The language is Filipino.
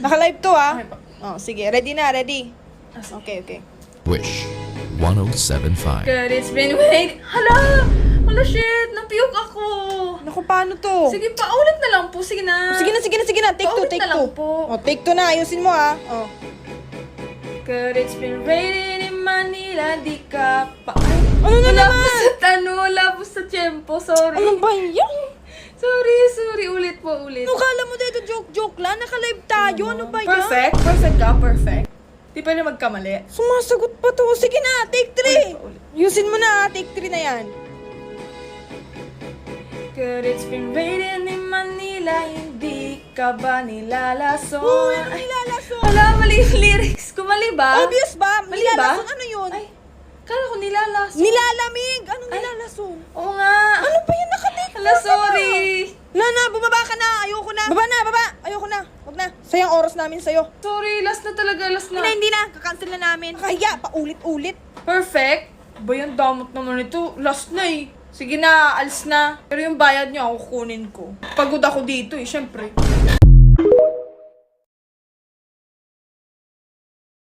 Naka-live to ah. Okay po. Oh, sige. Ready na, ready. Ah, sige. Okay, okay. Wish 1075. Good, it's been wait. Hala! Hala, shit! Napiyok ako! Naku, paano to? Sige pa, ulit na lang po. Sige na. Sige na, sige na, sige na. Take two, Paulit take na lang two. po. Oh, take two na. Ayusin mo ah. Oh. Good, it's been raining in Manila. Di ka pa... Ay, Ano na wala po naman? sa wala po sa tiyempo. Sorry. Ano ba yan? Sorry. Ulit po, ulit. Ano kala mo dito? Joke lang. Naka-live tayo. Ano ba yan? Perfect? Perfect ka? Perfect. Di pa na magkamali. Sumasagot pa to. Sige na, take three. Ulit pa, ulit. Yusin mo na, take three na yan. Good, it's been raining in Manila. Hindi ka ba nilalason? Uy, ano nilalason? Wala, mali yung lyrics ko. Mali ba? Obvious ba? Mali ba? Nilalason, ano yun? Ay, kala ko nilalason. Nilalamig. Anong Ay. nilalason? Oo nga. Ano ba yan? Naka-take Hala, sorry. Wala na, bumaba ka na. Ayoko na. Baba na, baba. Ayoko na. Huwag na. Sayang oras namin sa'yo. Sorry, last na talaga, last na. Hindi na. Kakancel na namin. Kaya, paulit-ulit. Perfect? Ba yung damot naman ito? Last na eh. Sige na, alis na. Pero yung bayad niyo ako kukunin ko. Pagod ako dito eh, syempre.